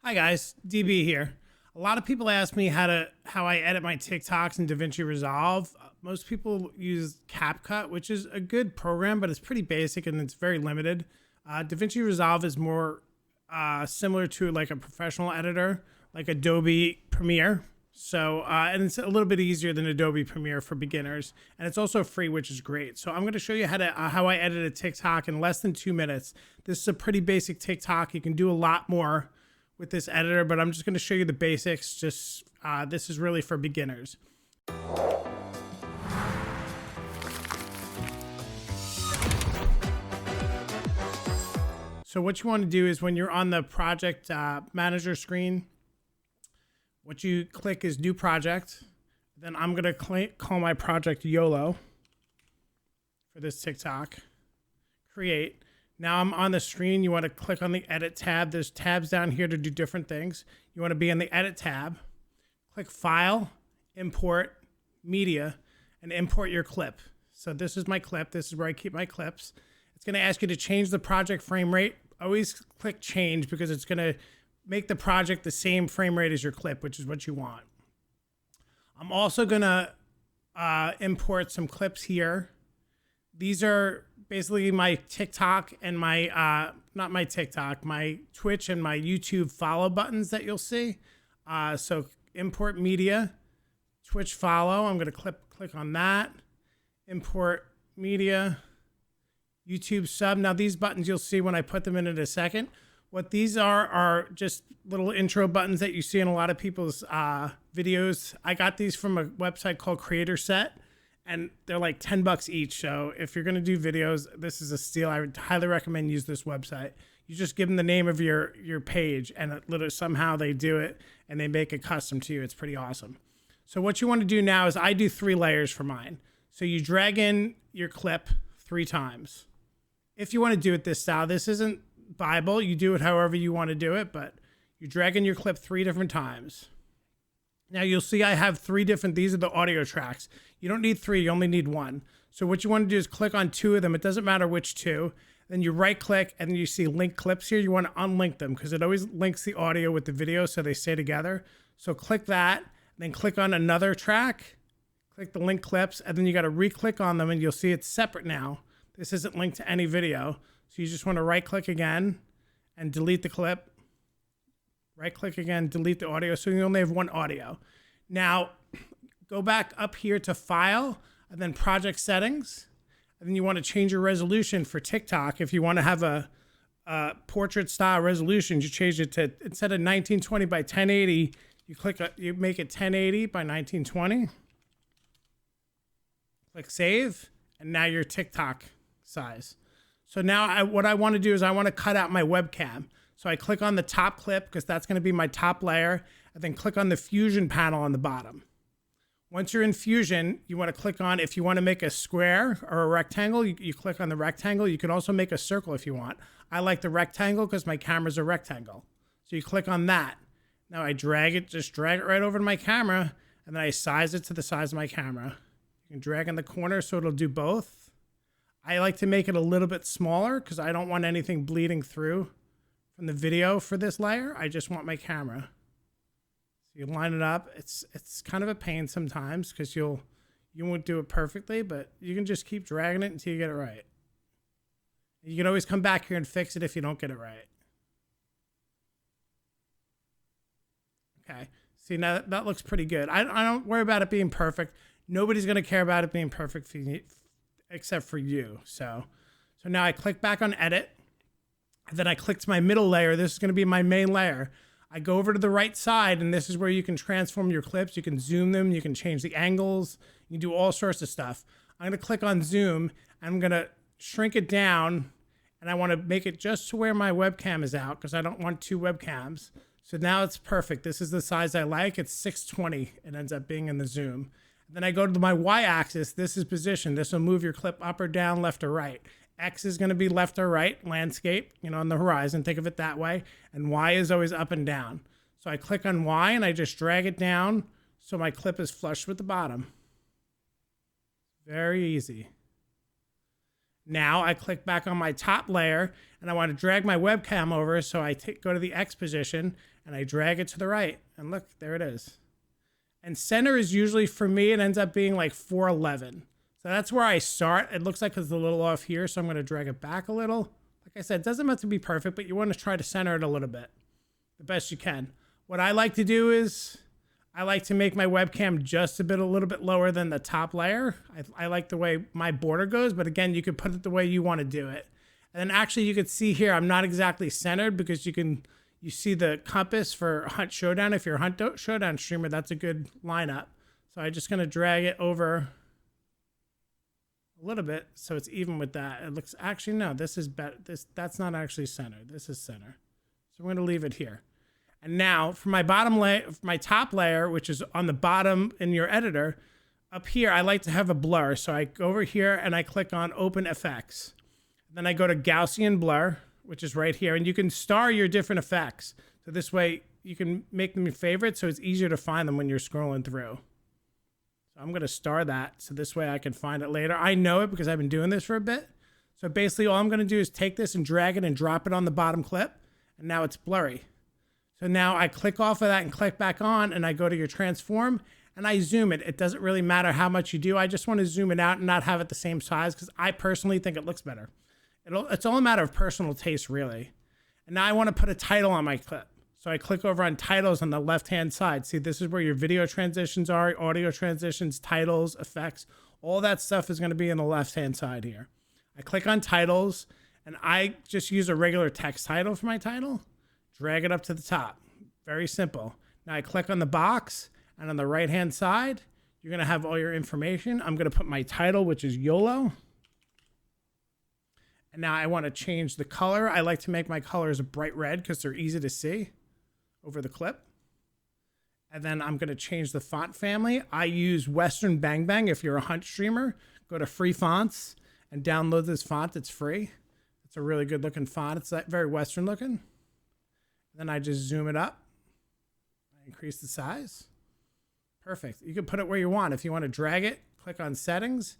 Hi guys, DB here. A lot of people ask me how I edit my TikToks in Davinci Resolve. Most people use CapCut, which is a good program, but it's pretty basic and it's very limited. Davinci Resolve is more similar to like a professional editor, like Adobe Premiere. So, and it's a little bit easier than Adobe Premiere for beginners. And it's also free, which is great. So I'm going to show you how I edit a TikTok in less than 2 minutes. This is a pretty basic TikTok. You can do a lot more with this editor, but I'm just going to show you the basics. Just this is really for beginners. So what you want to do is when you're on the project manager screen, what you click is new project. Then I'm going to call my project YOLO for this TikTok. Create. Now I'm on the screen. You want to click on the edit tab. There's tabs down here to do different things. You want to be in the edit tab. Click file, import, media, and import your clip. So this is my clip. This is where I keep my clips. It's going to ask you to change the project frame rate. Always click change because it's going to make the project the same frame rate as your clip, which is what you want. I'm also going to import some clips here. These are basically my TikTok and my, not my TikTok, my Twitch and my YouTube follow buttons that you'll see. So import media, Twitch follow. I'm going to click on that. Import media, YouTube sub. Now these buttons you'll see when I put them in a second. What these are just little intro buttons that you see in a lot of people's videos. I got these from a website called Creator Set, and they're like $10 each. So if you're gonna do videos, this is a steal. I would highly recommend use this website. You just give them the name of your page, and it literally somehow they do it and they make it custom to you. It's pretty awesome. So what you want to do now is I do 3 layers for mine. So you drag in your clip 3 times. If you want to do it this style, this isn't Bible. You do it however you want to do it, but you drag in your clip 3 different times. Now you'll see I have 3 different, these are the audio tracks. You don't need 3, you only need 1. So what you want to do is click on 2 of them. It doesn't matter which 2. Then you right click and then you see link clips here. You want to unlink them because it always links the audio with the video so they stay together. So click that, then click on another track, click the link clips, and then you got to re-click on them and you'll see it's separate now. This isn't linked to any video. So you just want to right click again and delete the clip. Right click again, delete the audio. So you only have 1 audio. Now go back up here to file and then project settings. And then you want to change your resolution for TikTok. If you want to have a portrait style resolution, you change it to, instead of 1920 by 1080, you make it 1080 by 1920. Click save, and now your TikTok size. So now what I want to do is I want to cut out my webcam. So I click on the top clip because that's going to be my top layer, and then click on the Fusion panel on the bottom. Once you're in Fusion, you want to click on, if you want to make a square or a rectangle, you click on the rectangle. You can also make a circle if you want. I like the rectangle because my camera's a rectangle. So you click on that. Now I just drag it right over to my camera, and then I size it to the size of my camera. You can drag in the corner so it'll do both. I like to make it a little bit smaller because I don't want anything bleeding through from the video for this layer. I just want my camera. So you line it up. It's kind of a pain sometimes because you won't do it perfectly, but you can just keep dragging it until you get it right. You can always come back here and fix it if you don't get it right. Okay, see now that looks pretty good. I don't worry about it being perfect. Nobody's gonna care about it being perfect for you, except for you. So now I click back on edit, and then I click to my middle layer. This is gonna be my main layer. I go over to the right side, and this is where you can transform your clips. You can zoom them, you can change the angles, you can do all sorts of stuff. I'm gonna click on zoom, and I'm gonna shrink it down, and I wanna make it just to where my webcam is out because I don't want 2 webcams. So now it's perfect. This is the size I like. It's 620. It ends up being in the zoom. Then I go to my y-axis. This is position. This will move your clip up or down, left or right. X is going to be left or right, landscape, on the horizon. Think of it that way. And Y is always up and down. So I click on Y and I just drag it down so my clip is flush with the bottom. Very easy. Now I click back on my top layer and I want to drag my webcam over. So I go to the X position and I drag it to the right, and look, there it is. And center is usually, for me, it ends up being like 411. So that's where I start. It looks like it's a little off here, so I'm going to drag it back a little. Like I said, it doesn't have to be perfect, but you want to try to center it a little bit, the best you can. What I like to do is I like to make my webcam just a little bit lower than the top layer. I like the way my border goes, but again, you could put it the way you want to do it. And then actually you could see here, I'm not exactly centered because you see the compass for Hunt Showdown. If you're a Hunt Showdown streamer, that's a good lineup. So I'm just going to drag it over a little bit so it's even with that. It looks, actually, no, this is better. That's not actually centered. This is center. So we're going to leave it here. And now for my bottom layer, my top layer, which is on the bottom in your editor, up here, I like to have a blur. So I go over here and I click on Open FX. Then I go to Gaussian Blur, which is right here, and you can star your different effects. So this way you can make them your favorite, so it's easier to find them when you're scrolling through. So I'm gonna star that, so this way I can find it later. I know it because I've been doing this for a bit. So basically all I'm gonna do is take this and drag it and drop it on the bottom clip, and now it's blurry. So now I click off of that and click back on, and I go to your transform, and I zoom it. It doesn't really matter how much you do. I just wanna zoom it out and not have it the same size because I personally think it looks better. It's all a matter of personal taste, really. And now I want to put a title on my clip. So I click over on titles on the left-hand side. See, this is where your video transitions are, audio transitions, titles, effects. All that stuff is going to be in the left-hand side here. I click on titles, and I just use a regular text title for my title. Drag it up to the top. Very simple. Now I click on the box, and on the right-hand side, you're going to have all your information. I'm going to put my title, which is YOLO. And now I want to change the color. I like to make my colors a bright red because they're easy to see over the clip. And then I'm going to change the font family. I use Western Bang Bang. If you're a Hunt streamer, go to Free Fonts and download this font. It's free. It's a really good looking font. It's very Western looking. Then I just zoom it up. I increase the size. Perfect. You can put it where you want. If you want to drag it, click on settings.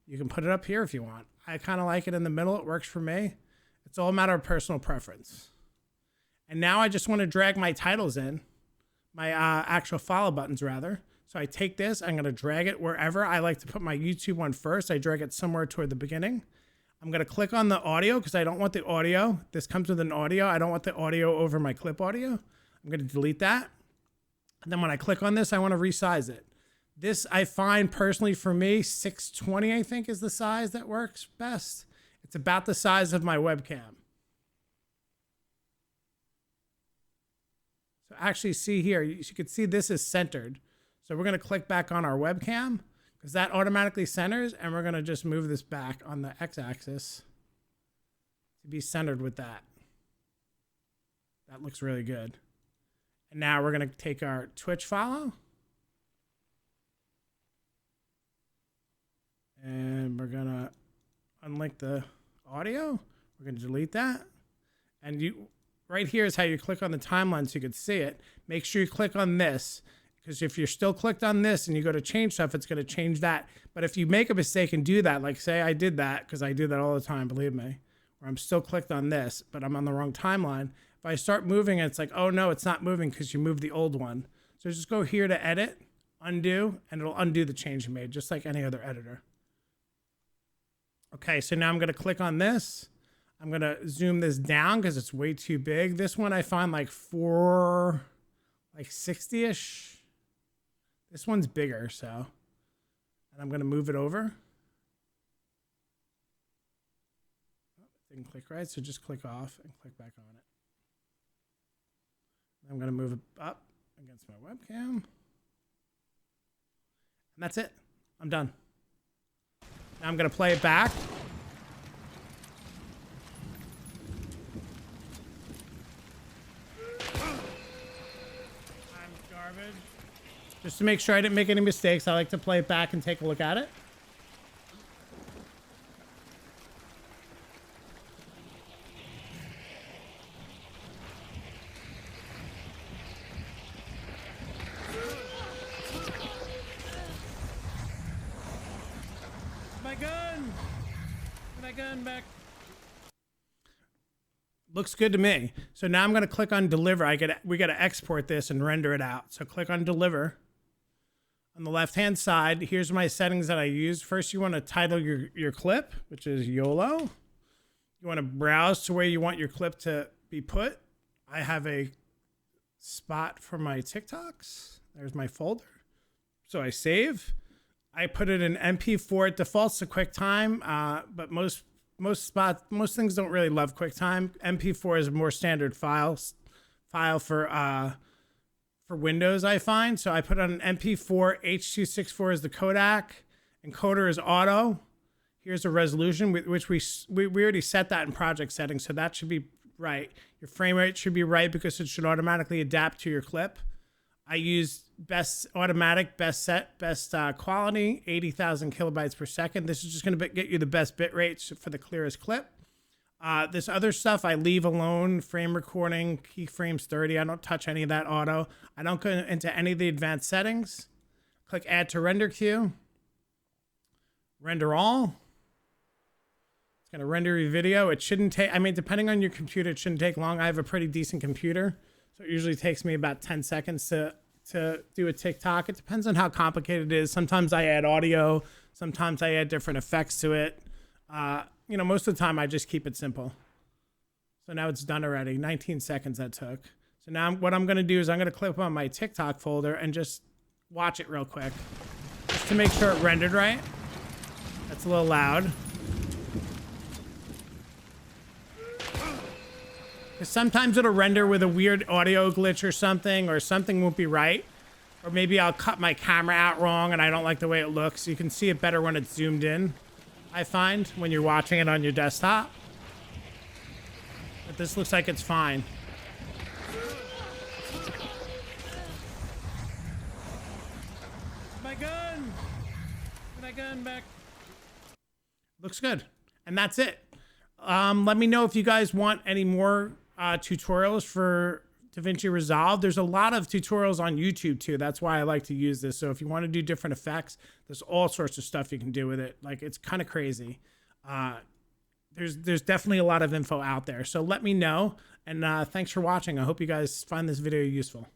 You can put it up here if you want. I kind of like it in the middle. It works for me. It's all a matter of personal preference. And now I just want to drag my titles in, my actual follow buttons rather. So I take this, I'm going to drag it wherever. I like to put my YouTube one first. I drag it somewhere toward the beginning. I'm going to click on the audio because I don't want the audio. This comes with an audio. I don't want the audio over my clip audio. I'm going to delete that. And then when I click on this, I want to resize it. This, I find personally for me, 620, I think, is the size that works best. It's about the size of my webcam. So actually see here, you can see this is centered. So we're going to click back on our webcam because that automatically centers, and we're going to just move this back on the x-axis to be centered with that. That looks really good. And now we're going to take our Twitch follow. And we're gonna unlink the audio. We're gonna delete that. And you, right here is how you click on the timeline so you can see it. Make sure you click on this, because if you're still clicked on this and you go to change stuff, it's gonna change that. But if you make a mistake and do that, like say I did that, because I do that all the time, believe me, where I'm still clicked on this, but I'm on the wrong timeline. If I start moving, it's like, oh no, it's not moving because you moved the old one. So just go here to edit, undo, and it'll undo the change you made, just like any other editor. Okay, so now I'm going to click on this. I'm going to zoom this down because it's way too big. This one I find like 60-ish. This one's bigger, so. And I'm going to move it over. Oh, it didn't click right, so just click off and click back on it. I'm going to move it up against my webcam. And that's it. I'm done. Now I'm going to play it back. I'm garbage. Just to make sure I didn't make any mistakes, I like to play it back and take a look at it. My gun! my gun back. Looks good to me. So now I'm going to click on deliver. We got to export this and render it out. So click on deliver. On the left-hand side, here's my settings that I use. First, you want to title your clip, which is YOLO. You want to browse to where you want your clip to be put. I have a spot for my TikToks. There's my folder. So I save. I put it in MP4. It defaults to QuickTime, but most things don't really love QuickTime. MP4 is a more standard file for Windows, I find. So I put on an MP4. H.264 is the codec. Encoder is auto. Here's a resolution, which we already set that in project settings, so that should be right. Your frame rate should be right because it should automatically adapt to your clip. I use best automatic, best set, best quality, 80,000 kilobytes per second. This is just going to get you the best bit rates for the clearest clip. This other stuff I leave alone, frame recording, keyframes 30. I don't touch any of that auto. I don't go into any of the advanced settings. Click add to render queue. Render all. It's going to render your video. It shouldn't take, I mean, depending on your computer, it shouldn't take long. I have a pretty decent computer, so it usually takes me about 10 seconds to do a TikTok. It depends on how complicated it is. Sometimes I add audio. Sometimes I add different effects to it. You know, most of the time I just keep it simple. So now it's done already. 19 seconds that took. So now what I'm going to do is I'm going to click on my TikTok folder and just watch it real quick, just to make sure it rendered right. That's a little loud. Because sometimes it'll render with a weird audio glitch or something won't be right. Or maybe I'll cut my camera out wrong and I don't like the way it looks. You can see it better when it's zoomed in, I find, when you're watching it on your desktop. But this looks like it's fine. My gun! My gun back. Looks good. And that's it. Let me know if you guys want any more tutorials for Davinci Resolve. There's a lot of tutorials on YouTube too. That's why I like to use this. So if you want to do different effects, there's all sorts of stuff you can do with it. Like, it's kind of crazy. There's definitely a lot of info out there. So let me know. And thanks for watching. I hope you guys find this video useful.